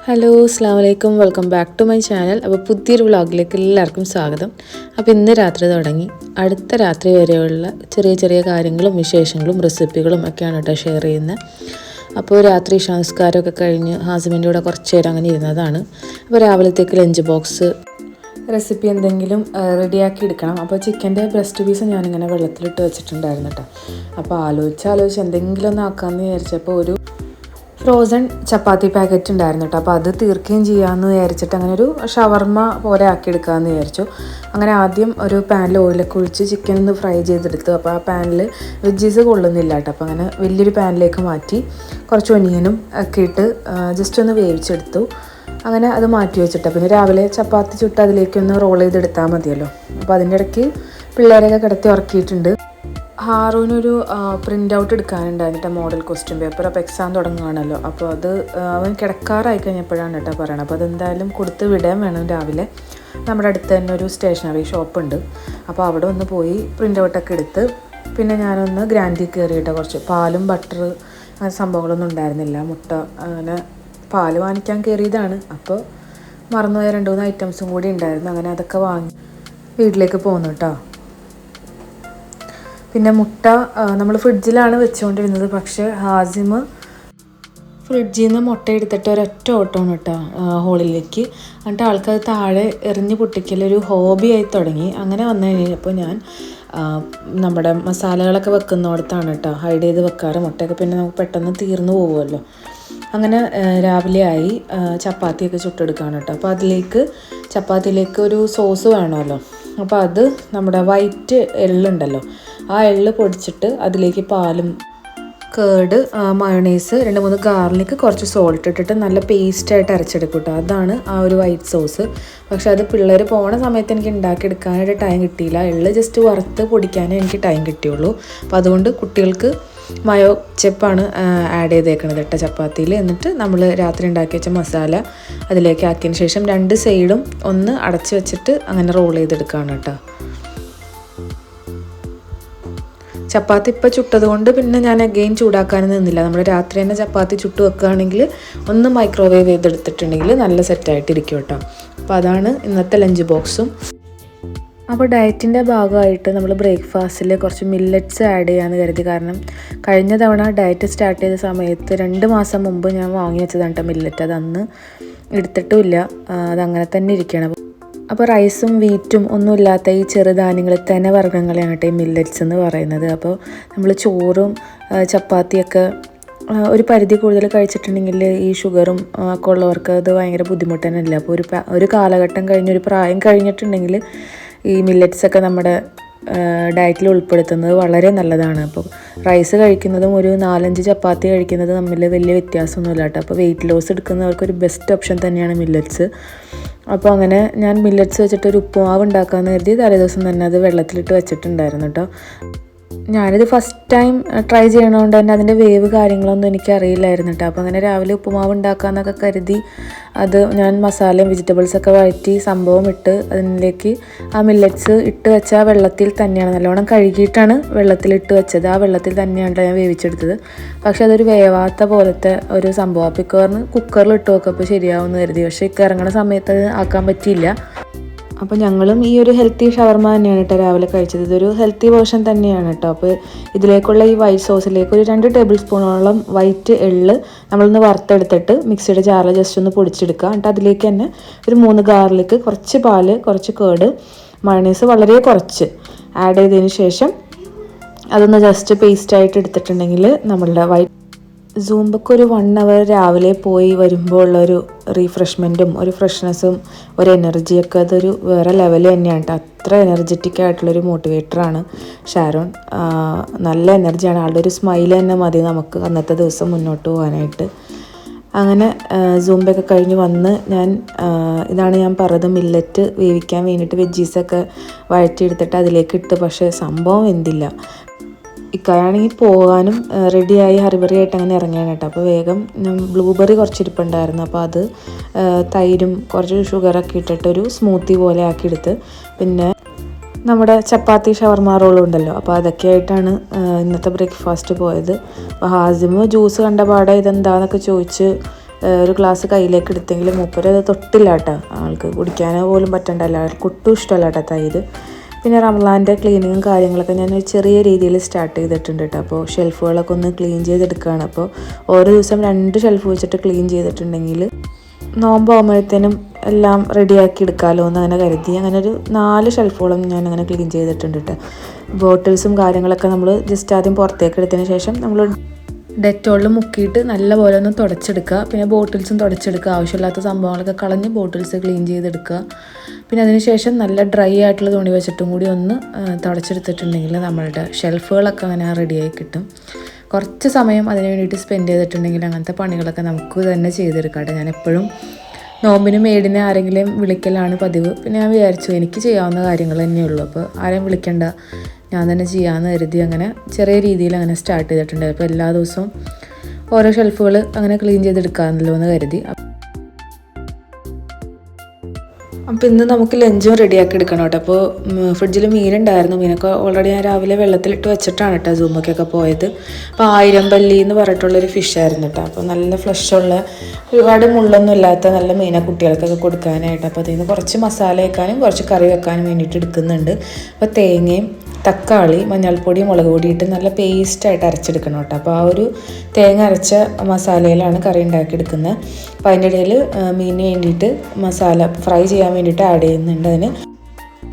Hello അസ്സാം വലൈക്കും welcome back to my channel. അപ്പോൾ പുതിയൊരു വ്ളോഗിലേക്ക് എല്ലാവർക്കും സ്വാഗതം. അപ്പോൾ ഇന്ന് രാത്രി തുടങ്ങി അടുത്ത രാത്രി വരെയുള്ള ചെറിയ ചെറിയ കാര്യങ്ങളും വിശേഷങ്ങളും റെസിപ്പികളും ഒക്കെയാണ് കേട്ടോ ഷെയർ ചെയ്യുന്നത്. അപ്പോൾ രാത്രി സംസ്കാരമൊക്കെ കഴിഞ്ഞ് ഹസ്ബൻഡിൻ്റെ കൂടെ കുറച്ച് നേരം അങ്ങനെ ഇരുന്നതാണ്. അപ്പോൾ രാവിലത്തേക്ക് ലഞ്ച് ബോക്സ് റെസിപ്പി എന്തെങ്കിലും റെഡിയാക്കി എടുക്കണം. അപ്പോൾ ചിക്കൻ്റെ ബ്രസ്റ്റ് പീസ് ഞാനിങ്ങനെ വെള്ളത്തിലിട്ട് വെച്ചിട്ടുണ്ടായിരുന്നു കേട്ടോ. അപ്പോൾ ആലോചിച്ച് എന്തെങ്കിലും ഒന്ന് ആക്കാമെന്ന് വിചാരിച്ചപ്പോൾ ഒരു ഫ്രോസൺ ചപ്പാത്തി പാക്കറ്റ് ഉണ്ടായിരുന്നു കേട്ടോ. അപ്പോൾ അത് തീർക്കുകയും ചെയ്യാമെന്ന് വിചാരിച്ചിട്ട് അങ്ങനെ ഒരു ഷവർമ പോലെ ആക്കിയെടുക്കാമെന്ന് വിചാരിച്ചു. അങ്ങനെ ആദ്യം ഒരു പാനിൽ ഓയിലൊക്കെ ഒഴിച്ച് ചിക്കൻ ഒന്ന് ഫ്രൈ ചെയ്തെടുത്തു. അപ്പോൾ ആ പാനിൽ വെജീസ് കൊള്ളുന്നില്ല കേട്ടോ. അപ്പോൾ അങ്ങനെ വലിയൊരു പാനിലേക്ക് മാറ്റി കുറച്ച് ഒനിയനും ഒക്കെ ഇട്ട് ജസ്റ്റ് ഒന്ന് വേവിച്ചെടുത്തു. അങ്ങനെ അത് മാറ്റി വെച്ചിട്ട് പിന്നെ രാവിലെ ചപ്പാത്തി ചുട്ട് അതിലേക്കൊന്ന് റോൾ ചെയ്തെടുത്താൽ മതിയല്ലോ. അപ്പോൾ അതിൻ്റെ ഇടയ്ക്ക് പിള്ളേരെയൊക്കെ കിടത്തി ഉറക്കിയിട്ടുണ്ട്. ഹാറൂനൊരു പ്രിൻ്റ് ഔട്ട് എടുക്കാനുണ്ടായിരുന്നിട്ട് മോഡൽ ക്വസ്റ്റ്യൻ പേപ്പർ. അപ്പോൾ എക്സാം തുടങ്ങുകയാണല്ലോ. അപ്പോൾ അത് അവൻ കിടക്കാറായി കഴിഞ്ഞപ്പോഴാണ് കേട്ടോ പറയണം. അപ്പോൾ അതെന്തായാലും കൊടുത്ത് വിടാൻ വേണം. രാവിലെ നമ്മുടെ അടുത്ത് തന്നെ ഒരു സ്റ്റേഷനറി ഷോപ്പുണ്ട്. അപ്പോൾ അവിടെ ഒന്ന് പോയി പ്രിൻ്റ് ഔട്ടൊക്കെ എടുത്ത് പിന്നെ ഞാനൊന്ന് ഗ്രാൻഡിൽ കയറിയിട്ട് കുറച്ച് പാലും ബട്ടർ അങ്ങനെ സംഭവങ്ങളൊന്നും ഉണ്ടായിരുന്നില്ല. മുട്ട അങ്ങനെ പാല് വാങ്ങിക്കാൻ കയറിയതാണ്. അപ്പോൾ മറന്നുപോയ 2-3 ഐറ്റംസും കൂടി ഉണ്ടായിരുന്നു. അങ്ങനെ അതൊക്കെ വാങ്ങി വീട്ടിലേക്ക് പോന്നു കേട്ടോ. പിന്നെ മുട്ട നമ്മൾ ഫ്രിഡ്ജിലാണ് വെച്ചുകൊണ്ടിരുന്നത്. പക്ഷേ ഹാസിം ഫ്രിഡ്ജിൽ നിന്ന് മുട്ട എടുത്തിട്ട് ഒരൊറ്റ ഓട്ടമാണ് കേട്ടോ ഹോളിലേക്ക്. എന്നിട്ട് ആൾക്കത് താഴെ എറിഞ്ഞ് പൊട്ടിക്കലൊരു ഹോബിയായി തുടങ്ങി. അങ്ങനെ വന്നു കഴിഞ്ഞപ്പോൾ ഞാൻ നമ്മുടെ മസാലകളൊക്കെ വെക്കുന്നിടത്താണ് കേട്ടോ ഹൈഡ് ചെയ്ത് വെക്കാറ്. മുട്ടയൊക്കെ പിന്നെ നമുക്ക് പെട്ടെന്ന് തീർന്നു പോകുമല്ലോ. അങ്ങനെ രാവിലെ ആയി ചപ്പാത്തിയൊക്കെ ചുട്ടെടുക്കുകയാണ് കേട്ടോ. അപ്പോൾ ചപ്പാത്തിയിലേക്ക് ഒരു സോസ് വേണമല്ലോ. അപ്പോൾ അത് നമ്മുടെ വൈറ്റ് എള്ളുണ്ടല്ലോ, ആ എള്ള് പൊടിച്ചിട്ട് അതിലേക്ക് പാലും കേർഡ് മയോണൈസ് 2-3 ഗാർലിക് കുറച്ച് സോൾട്ട് ഇട്ടിട്ട് നല്ല പേസ്റ്റായിട്ട് അരച്ചെടുക്കും കേട്ടോ. അതാണ് ആ ഒരു വൈറ്റ് സോസ്. പക്ഷെ അത് പിള്ളേർ പോണ സമയത്ത് എനിക്ക് ഉണ്ടാക്കിയെടുക്കാനായിട്ട് ടൈം കിട്ടിയില്ല. എള്ള് ജസ്റ്റ് വറുത്ത് പൊടിക്കാനേ എനിക്ക് ടൈം കിട്ടിയുള്ളൂ. അപ്പോൾ അതുകൊണ്ട് കുട്ടികൾക്ക് മയോ ചെപ്പാണ് ആഡ് ചെയ്തേക്കണത് കേട്ടോ ചപ്പാത്തിയിൽ. എന്നിട്ട് നമ്മൾ രാത്രി ഉണ്ടാക്കി വെച്ച മസാല അതിലേക്ക് ആക്കിയതിന് ശേഷം 2 സൈഡും ഒന്ന് അടച്ച് വെച്ചിട്ട് അങ്ങനെ റോൾ ചെയ്തെടുക്കുകയാണ് കേട്ടോ. ചപ്പാത്തി ഇപ്പോൾ ചുട്ടത് കൊണ്ട് പിന്നെ ഞാൻ അഗെയിൻ ചൂടാക്കാനും നിന്നില്ല. നമ്മൾ രാത്രി തന്നെ ചപ്പാത്തി ചുട്ട് വെക്കുകയാണെങ്കിൽ ഒന്ന് മൈക്രോവേവ് ചെയ്തെടുത്തിട്ടുണ്ടെങ്കിൽ നല്ല സെറ്റായിട്ടിരിക്കും കേട്ടോ. അപ്പോൾ അതാണ് ഇന്നത്തെ ലഞ്ച് ബോക്സും. അപ്പോൾ ഡയറ്റിൻ്റെ ഭാഗമായിട്ട് നമ്മൾ ബ്രേക്ക്ഫാസ്റ്റിൽ കുറച്ച് മില്ലറ്റ്സ് ആഡ് ചെയ്യാമെന്ന് കരുതി. കാരണം കഴിഞ്ഞ തവണ ഡയറ്റ് സ്റ്റാർട്ട് ചെയ്ത സമയത്ത് 2 മാസം മുമ്പ് ഞാൻ വാങ്ങി വെച്ചതാണ് കേട്ടോ മില്ലറ്റ്. അതന്ന് എടുത്തിട്ടുമില്ല, അതങ്ങനെ തന്നെ ഇരിക്കണം. അപ്പോൾ റൈസും വീറ്റും ഒന്നുമില്ലാത്ത ഈ ചെറുധാന്യങ്ങൾ വർഗ്ഗങ്ങളെയാണ് കേട്ടോ ഈ മില്ലറ്റ്സ് എന്ന് പറയുന്നത്. അപ്പോൾ നമ്മൾ ചോറും ചപ്പാത്തിയൊക്കെ ഒരു പരിധി കൂടുതൽ കഴിച്ചിട്ടുണ്ടെങ്കിൽ ഈ ഷുഗറും ഒക്കെ ഉള്ളവർക്ക് അത് ഭയങ്കര ബുദ്ധിമുട്ട് തന്നെയല്ല. അപ്പോൾ ഒരു കാലഘട്ടം കഴിഞ്ഞ് ഒരു പ്രായം കഴിഞ്ഞിട്ടുണ്ടെങ്കിൽ ഈ മില്ലറ്റ്സൊക്കെ നമ്മുടെ ഡയറ്റിൽ ഉൾപ്പെടുത്തുന്നത് വളരെ നല്ലതാണ്. അപ്പോൾ റൈസ് കഴിക്കുന്നതും ഒരു 4-5 ചപ്പാത്തി കഴിക്കുന്നത് തമ്മിൽ വലിയ വ്യത്യാസമൊന്നുമില്ല കേട്ടോ. അപ്പോൾ വെയിറ്റ് ലോസ് എടുക്കുന്നവർക്ക് ഒരു ബെസ്റ്റ് ഓപ്ഷൻ തന്നെയാണ് മില്ലറ്റ്സ്. അപ്പോൾ അങ്ങനെ ഞാൻ മില്ലറ്റ്സ് വെച്ചിട്ട് ഒരു ഉപ്പുമാവ് ഉണ്ടാക്കാമെന്ന് കരുതി തലേദിവസം തന്നെ അത് വെള്ളത്തിലിട്ട് വെച്ചിട്ടുണ്ടായിരുന്നു കേട്ടോ. ഞാനിത് ഫസ്റ്റ് ടൈം ട്രൈ ചെയ്യണതുകൊണ്ട് തന്നെ അതിൻ്റെ വേവ് കാര്യങ്ങളൊന്നും എനിക്കറിയില്ലായിരുന്നു കേട്ടോ. അപ്പോൾ അങ്ങനെ രാവിലെ ഉപ്പുമാവ് ഉണ്ടാക്കാമെന്നൊക്കെ കരുതി അത് ഞാൻ മസാലയും വെജിറ്റബിൾസൊക്കെ വഴറ്റി സംഭവം ഇട്ട് അതിലേക്ക് ആ മില്ലറ്റ്സ് ഇട്ട് വെച്ച ആ വെള്ളത്തിൽ തന്നെയാണ് നല്ലോണം കഴുകിയിട്ടാണ് വെള്ളത്തിലിട്ട് വെച്ചത്. ആ വെള്ളത്തിൽ തന്നെയാണ് ഞാൻ വേവിച്ചെടുത്തത്. പക്ഷെ അതൊരു വേവാത്ത പോലത്തെ ഒരു സംഭവം. അപ്പോൾ ഇക്കറിന് കുക്കറിൽ ഇട്ട് വെക്കപ്പോൾ ശരിയാവുമെന്ന് കരുതി. പക്ഷേ ഇക്ക ഇറങ്ങുന്ന സമയത്ത് അത് ആക്കാൻ പറ്റിയില്ല. അപ്പോൾ ഞങ്ങളും ഈ ഒരു ഹെൽത്തി ഷവർമ തന്നെയാണ് കേട്ടോ രാവിലെ കഴിച്ചത്. ഇതൊരു ഹെൽത്തി വേർഷൻ തന്നെയാണ് കേട്ടോ. അപ്പോൾ ഇതിലേക്കുള്ള ഈ വൈറ്റ് സോസിലേക്ക് ഒരു 2 ടേബിൾ സ്പൂണോളം വൈറ്റ് എള്ള് നമ്മളൊന്ന് വറുത്തെടുത്തിട്ട് മിക്സിയുടെ ജാറിൽ ജസ്റ്റ് ഒന്ന് പൊടിച്ചെടുക്കുക. എന്നിട്ട് അതിലേക്ക് തന്നെ ഒരു 3 ഗാർലിക്, കുറച്ച് പാല്, കുറച്ച് കേർഡ്, മയോണൈസ് വളരെ കുറച്ച് ആഡ് ചെയ്തതിന് ശേഷം അതൊന്ന് ജസ്റ്റ് പേസ്റ്റായിട്ട് എടുത്തിട്ടുണ്ടെങ്കിൽ നമ്മളുടെ വൈറ്റ് സൂംബക്ക് ഒരു 1 അവർ രാവിലെ പോയി വരുമ്പോൾ ഉള്ളൊരു റീഫ്രഷ്മെൻറ്റും ഒരു ഫ്രഷ്നെസ്സും ഒരു എനർജിയൊക്കെ അതൊരു വേറെ ലെവൽ തന്നെയാണ് കേട്ടോ. അത്ര എനർജറ്റിക് ആയിട്ടുള്ളൊരു മോട്ടിവേറ്ററാണ് ഷാരോൺ. നല്ല എനർജിയാണ് ആളുടെ. ഒരു സ്മൈൽ തന്നെ മതി നമുക്ക് അന്നത്തെ ദിവസം മുന്നോട്ട് പോകാനായിട്ട്. അങ്ങനെ സൂംബയൊക്കെ കഴിഞ്ഞ് വന്ന് ഇതാണ് ഞാൻ പറഞ്ഞത് മില്ലറ്റ് വേവിക്കാൻ വേണ്ടിയിട്ട് വെജീസൊക്കെ വഴറ്റിയെടുത്തിട്ട് അതിലേക്ക് ഇട്ട്. പക്ഷേ സംഭവം എന്തില്ല, ഇക്കാണെങ്കിൽ പോകാനും റെഡിയായി ഹറിബറി ആയിട്ട് അങ്ങനെ ഇറങ്ങിയാണ് കേട്ടോ. അപ്പോൾ വേഗം ബ്ലൂബെറി കുറച്ചിരിപ്പുണ്ടായിരുന്നു. അപ്പോൾ അത് തൈരും കുറച്ച് ഷുഗറൊക്കെ ഇട്ടിട്ടൊരു സ്മൂത്തി പോലെ ആക്കിയെടുത്ത് പിന്നെ നമ്മുടെ ചപ്പാത്തി ഷവർമ റോളും ഉണ്ടല്ലോ. അപ്പോൾ അതൊക്കെ ആയിട്ടാണ് ഇന്നത്തെ ബ്രേക്ക്ഫാസ്റ്റ് പോയത്. അപ്പോൾ ഹാസിമ് ജ്യൂസ് കണ്ട പാടെ ഇതെന്താണെന്നൊക്കെ ചോദിച്ച് ഒരു ഗ്ലാസ് കയ്യിലേക്ക് എടുത്തെങ്കിൽ മൂപ്പര് അത് തൊട്ടില്ല കേട്ടോ. ആൾക്ക് കുടിക്കാനോ പോലും പറ്റണ്ടല്ല, ആൾക്ക് ഒട്ടും ഇഷ്ടമല്ല കേട്ടോ തൈര്. പിന്നെ റംലാൻ്റെ ക്ലീനിങ്ങും കാര്യങ്ങളൊക്കെ ഞാൻ ഒരു ചെറിയ രീതിയിൽ സ്റ്റാർട്ട് ചെയ്തിട്ടുണ്ട് കേട്ടോ. അപ്പോൾ ഷെൽഫുകളൊക്കെ ഒന്ന് ക്ലീൻ ചെയ്തെടുക്കുകയാണ്. അപ്പോൾ ഓരോ ദിവസം 2 ഷെൽഫ് വെച്ചിട്ട് ക്ലീൻ ചെയ്തിട്ടുണ്ടെങ്കിൽ നോമ്പാകുമ്പോഴത്തേനും എല്ലാം റെഡിയാക്കി എടുക്കാമല്ലോ എന്ന് അങ്ങനെ കരുതി അങ്ങനെ ഒരു 4 ഷെൽഫോളം ഞാൻ അങ്ങനെ ക്ലീൻ ചെയ്തിട്ടുണ്ട് കേട്ടോ. ബോട്ടിൽസും കാര്യങ്ങളൊക്കെ നമ്മൾ ജസ്റ്റ് ആദ്യം പുറത്തേക്ക് എടുത്തതിന് ശേഷം നമ്മൾ ഡെറ്റോളിൽ മുക്കിയിട്ട് നല്ലപോലെ ഒന്ന് തുടച്ചെടുക്കുക. പിന്നെ ബോട്ടിൽസും തുടച്ചെടുക്കുക. ആവശ്യമില്ലാത്ത സംഭവങ്ങളൊക്കെ കളഞ്ഞ് ബോട്ടിൽസ് ക്ലീൻ ചെയ്തെടുക്കുക. പിന്നെ അതിന് ശേഷം നല്ല ഡ്രൈ ആയിട്ടുള്ള തുണി വെച്ചിട്ടും കൂടി ഒന്ന് തുടച്ചെടുത്തിട്ടുണ്ടെങ്കിൽ നമ്മളുടെ ഷെൽഫുകളൊക്കെ അങ്ങനെ റെഡിയായി കിട്ടും. കുറച്ച് സമയം അതിന് വേണ്ടിയിട്ട് സ്പെൻഡ് ചെയ്തിട്ടുണ്ടെങ്കിൽ അങ്ങനത്തെ പണികളൊക്കെ നമുക്ക് തന്നെ ചെയ്തെടുക്കാം. ഞാൻ എപ്പോഴും നോമ്പിന് മെയ്ഡിനെ ആരെങ്കിലും വിളിക്കലാണ് പതിവ്. പിന്നെ ഞാൻ വിചാരിച്ചു എനിക്ക് ചെയ്യാവുന്ന കാര്യങ്ങൾ തന്നെയുള്ളൂ, അപ്പോൾ ആരെയും വിളിക്കണ്ട, ഞാൻ തന്നെ ചെയ്യാമെന്ന് കരുതി അങ്ങനെ ചെറിയ രീതിയിൽ അങ്ങനെ സ്റ്റാർട്ട് ചെയ്തിട്ടുണ്ട്. അപ്പോൾ എല്ലാ ദിവസവും ഓരോ ഷെൽഫുകൾ അങ്ങനെ ക്ലീൻ ചെയ്തെടുക്കാമല്ലോ എന്ന് കരുതി. അപ്പോൾ ഇന്ന് നമുക്ക് ലഞ്ചും റെഡിയാക്കി എടുക്കണം കേട്ടോ. അപ്പോൾ ഫ്രിഡ്ജിൽ മീനുണ്ടായിരുന്നു. മീനൊക്കെ ഓൾറെഡി ഞാൻ രാവിലെ വെള്ളത്തിലിട്ട് വെച്ചിട്ടാണ് കേട്ടോ സൂമൊക്കെ പോയത്. അപ്പോൾ 1000 പല്ലി എന്ന് പറഞ്ഞിട്ടുള്ളൊരു ഫിഷായിരുന്നു കേട്ടോ. അപ്പോൾ നല്ല ഫ്ലഷുള്ള, ഒരുപാട് മുള്ളൊന്നും ഇല്ലാത്ത നല്ല മീന കുട്ടികൾക്കൊക്കെ കൊടുക്കാനായിട്ട്. അപ്പോൾ അതിൽ നിന്ന് കുറച്ച് മസാല വെക്കാനും കുറച്ച് കറി വെക്കാനും വേണ്ടിയിട്ട് എടുക്കുന്നുണ്ട്. അപ്പോൾ തേങ്ങയും തക്കാളി, മഞ്ഞൾപ്പൊടി, മുളക് പൊടി ഇട്ട് നല്ല പേസ്റ്റായിട്ട് അരച്ചെടുക്കണം കേട്ടോ. അപ്പോൾ ആ ഒരു തേങ്ങ അരച്ച മസാലയിലാണ് കറി ഉണ്ടാക്കിയെടുക്കുന്നത്. അപ്പോൾ അതിൻ്റെ ഇടയിൽ മീനിന് വേണ്ടിയിട്ട് മസാല ഫ്രൈ ചെയ്യാൻ വേണ്ടിയിട്ട് ആഡ് ചെയ്യുന്നുണ്ട്. അതിന്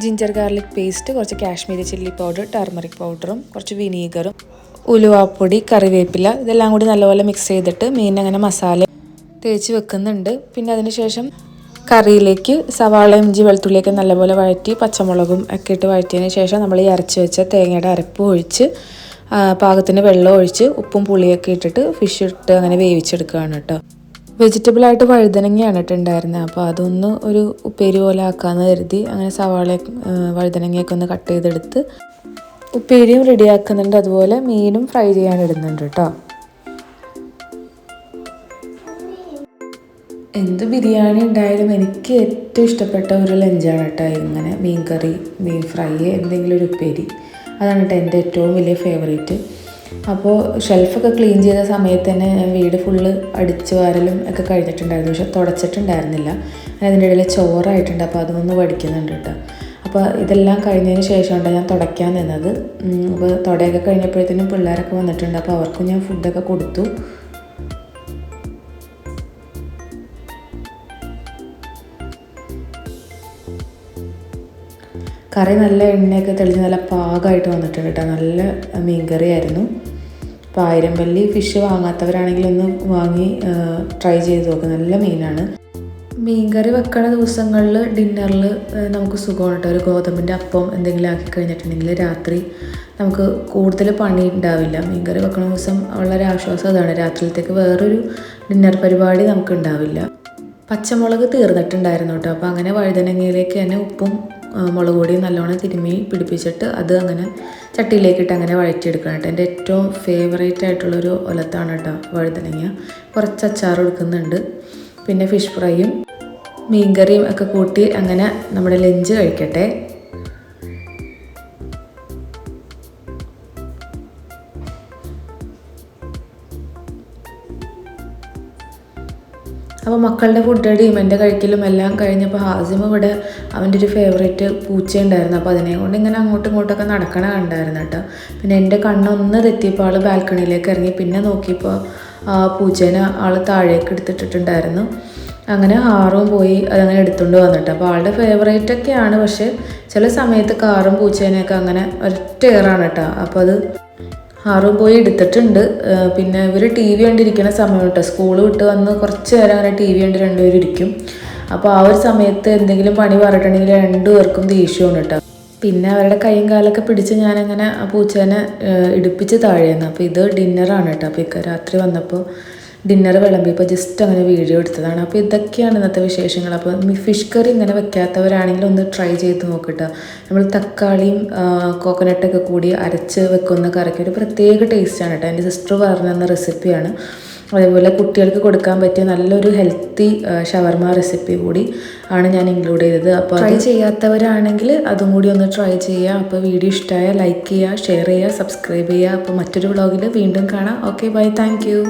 ജിഞ്ചർ ഗാർലിക് പേസ്റ്റ്, കുറച്ച് കാശ്മീരി ചില്ലി പൗഡർ, ടർമറിക് പൗഡറും കുറച്ച് വിനീഗറും ഉലുവാപ്പൊടി, കറിവേപ്പില ഇതെല്ലാം കൂടി നല്ലപോലെ മിക്സ് ചെയ്തിട്ട് മീനങ്ങനെ മസാല തേച്ച് വെക്കുന്നുണ്ട്. പിന്നെ അതിന് ശേഷം കറിയിലേക്ക് സവാള, ഇഞ്ചി, വെളുത്തുള്ളിയൊക്കെ നല്ലപോലെ വഴറ്റി പച്ചമുളകും ഒക്കെ ഇട്ട് വഴറ്റിയതിന് ശേഷം നമ്മൾ ഈ അരച്ച് വെച്ച തേങ്ങയുടെ അരപ്പ് ഒഴിച്ച് പാകത്തിന് വെള്ളം ഒഴിച്ച് ഉപ്പും പുളിയൊക്കെ ഇട്ടിട്ട് ഫിഷ് ഇട്ട് അങ്ങനെ വേവിച്ചെടുക്കുകയാണ് കേട്ടോ. വെജിറ്റബിളായിട്ട് വഴുതനങ്ങയാണ് ഇട്ടുണ്ടായിരുന്നത്. അപ്പോൾ അതൊന്ന് ഒരു ഉപ്പേരി പോലെ ആക്കാമെന്ന് കരുതി അങ്ങനെ സവാള വഴുതനങ്ങയൊക്കെ ഒന്ന് കട്ട് ചെയ്തെടുത്ത് ഉപ്പേരിയും റെഡിയാക്കുന്നുണ്ട്. അതുപോലെ മീനും ഫ്രൈ ചെയ്യാനിടുന്നുണ്ട് കേട്ടോ. എന്ത് ബിരിയാണി ഉണ്ടായാലും എനിക്ക് ഏറ്റവും ഇഷ്ടപ്പെട്ട ഒരു ലഞ്ചാണ് കേട്ടോ ഇങ്ങനെ മീൻ കറി, മീൻ ഫ്രൈ, എന്തെങ്കിലും ഒരു ഉപ്പേരി. അതാണ് കേട്ടോ എൻ്റെ ഏറ്റവും വലിയ ഫേവറേറ്റ്. അപ്പോൾ ഷെൽഫൊക്കെ ക്ലീൻ ചെയ്ത സമയത്ത് തന്നെ ഞാൻ വീട് ഫുള്ള് അടിച്ചു വാരലും ഒക്കെ കഴിഞ്ഞിട്ടുണ്ടായിരുന്നു. പക്ഷെ തുടച്ചിട്ടുണ്ടായിരുന്നില്ല. അതിൻ്റെ ഇടയിൽ ചോറായിട്ടുണ്ട്. അപ്പോൾ അതൊന്ന് വടിക്കുന്നുണ്ട് കേട്ടോ. അപ്പോൾ ഇതെല്ലാം കഴിഞ്ഞതിന് ശേഷമാണ് ഞാൻ തുടയ്ക്കാൻ നിന്നത്. അപ്പോൾ തുടയൊക്കെ കഴിഞ്ഞപ്പോഴത്തേനും പിള്ളേരൊക്കെ വന്നിട്ടുണ്ട്. അപ്പോൾ അവർക്കും ഞാൻ ഫുഡൊക്കെ കൊടുത്തു. കറി നല്ല എണ്ണയൊക്കെ തെളിഞ്ഞ് നല്ല പാകമായിട്ട് വന്നിട്ടുണ്ട് കേട്ടോ. നല്ല മീൻ കറിയായിരുന്നു. അപ്പോൾ 1000 പല്ലി ഫിഷ് വാങ്ങാത്തവരാണെങ്കിൽ ഒന്ന് വാങ്ങി ട്രൈ ചെയ്ത് നോക്കുക. നല്ല മീനാണ്. മീൻ കറി വെക്കണ ദിവസങ്ങളിൽ ഡിന്നറിൽ നമുക്ക് സുഖമാണ് കേട്ടോ. ഒരു ഗോതമ്പിൻ്റെ അപ്പം എന്തെങ്കിലും ആക്കി കഴിഞ്ഞിട്ടുണ്ടെങ്കിൽ രാത്രി നമുക്ക് കൂടുതൽ പണി ഉണ്ടാവില്ല. മീൻ കറി വെക്കണ ദിവസം വളരെ ആശ്വാസം അതാണ്. രാത്രിയിലത്തേക്ക് വേറൊരു ഡിന്നർ പരിപാടി നമുക്ക് ഉണ്ടാവില്ല. പച്ചമുളക് തീർന്നിട്ടുണ്ടായിരുന്നു കേട്ടോ. അപ്പോൾ അങ്ങനെ വഴുതനങ്ങയിലേക്ക് തന്നെ ഉപ്പും മുളക് പൊടിയും നല്ലോണം തിരുമ്മി പിടിപ്പിച്ചിട്ട് അത് അങ്ങനെ ചട്ടിയിലേക്കിട്ട് അങ്ങനെ വഴറ്റിയെടുക്കണം കേട്ടോ. എൻ്റെ ഏറ്റവും ഫേവറേറ്റ് ആയിട്ടുള്ളൊരു ഒലത്താണ് കേട്ടോ വഴുതനങ്ങ. കുറച്ച് അച്ചാർ എടുക്കുന്നുണ്ട്. പിന്നെ ഫിഷ് ഫ്രൈയും മീൻ കറിയും ഒക്കെ കൂട്ടി അങ്ങനെ നമ്മുടെ ലഞ്ച് കഴിക്കട്ടെ. അപ്പോൾ മക്കളുടെ ഫുഡ് അടിയും എൻ്റെ കഴിക്കലും എല്ലാം കഴിഞ്ഞപ്പോൾ ഹാസിം ഇവിടെ അവൻ്റെ ഒരു ഫേവറേറ്റ് പൂച്ചയുണ്ടായിരുന്നു. അപ്പോൾ അതിനെ കൊണ്ട് ഇങ്ങനെ അങ്ങോട്ടും ഇങ്ങോട്ടൊക്കെ നടക്കണ കണ്ടായിരുന്നു കേട്ടോ. പിന്നെ എൻ്റെ കണ്ണൊന്ന് തെറ്റിയപ്പോൾ ആൾ ബാൽക്കണിയിലേക്ക് ഇറങ്ങി. പിന്നെ നോക്കിയപ്പോൾ ആ പൂച്ചേനെ ആൾ താഴേക്ക് എടുത്തിട്ടിട്ടുണ്ടായിരുന്നു. അങ്ങനെ ഹാറും പോയി അതങ്ങനെ എടുത്തുകൊണ്ട് വന്നിട്ട്. അപ്പോൾ ആളുടെ ഫേവറേറ്റൊക്കെയാണ്. പക്ഷേ ചില സമയത്ത് കാറും പൂച്ചേനെയൊക്കെ അങ്ങനെ ഒറ്റ ഏറാണ് കേട്ടോ. അപ്പോൾ അത് ഹാറും പോയി എടുത്തിട്ടുണ്ട്. പിന്നെ ഇവർ ടി വി കണ്ടിരിക്കുന്ന സമയം കേട്ടോ. സ്കൂൾ വിട്ട് വന്ന് കുറച്ച് നേരം അങ്ങനെ ടി വി കണ്ട് രണ്ടുപേരും ഇരിക്കും. അപ്പോൾ ആ ഒരു സമയത്ത് എന്തെങ്കിലും പണി പറഞ്ഞിട്ടുണ്ടെങ്കിൽ 2 പേർക്കും ദേഷ്യമാണ് കേട്ടോ. പിന്നെ അവരുടെ കൈയും കാലൊക്കെ പിടിച്ച് ഞാനങ്ങനെ ആ പൂച്ചേനെ ഇടിപ്പിച്ച് താഴെയെന്ന്. അപ്പോൾ ഇത് ഡിന്നറാണ് കേട്ടോ. അപ്പോൾ ഇക്ക രാത്രി വന്നപ്പോൾ ഡിന്നർ വിളമ്പിയപ്പോൾ ജസ്റ്റ് അങ്ങനെ വീഡിയോ എടുത്തതാണ്. അപ്പോൾ ഇതൊക്കെയാണ് ഇന്നത്തെ വിശേഷങ്ങൾ. അപ്പോൾ ഫിഷ് കറി ഇങ്ങനെ വെക്കാത്തവരാണെങ്കിൽ ഒന്ന് ട്രൈ ചെയ്ത് നോക്കട്ടോ. നമ്മൾ തക്കാളിയും കോക്കനട്ടൊക്കെ കൂടി അരച്ച് വെക്കുന്ന കറിക്ക് ഒരു പ്രത്യേക ടേസ്റ്റാണ് കേട്ടോ. എൻ്റെ സിസ്റ്റർ പറഞ്ഞു തന്ന റെസിപ്പിയാണ്. അതേപോലെ കുട്ടികൾക്ക് കൊടുക്കാൻ പറ്റിയ നല്ലൊരു ഹെൽത്തി ഷവർമ റെസിപ്പി കൂടി ആണ് ഞാൻ ഇൻക്ലൂഡ് ചെയ്തത്. അപ്പോൾ ട്രൈ ചെയ്യാത്തവരാണെങ്കിൽ അതും കൂടി ഒന്ന് ട്രൈ ചെയ്യുക. അപ്പോൾ വീഡിയോ ഇഷ്ടമായ ലൈക്ക് ചെയ്യുക, ഷെയർ ചെയ്യുക, സബ്സ്ക്രൈബ് ചെയ്യുക. അപ്പോൾ മറ്റൊരു വ്ളോഗിൽ വീണ്ടും കാണാം. Okay, bye, thank U.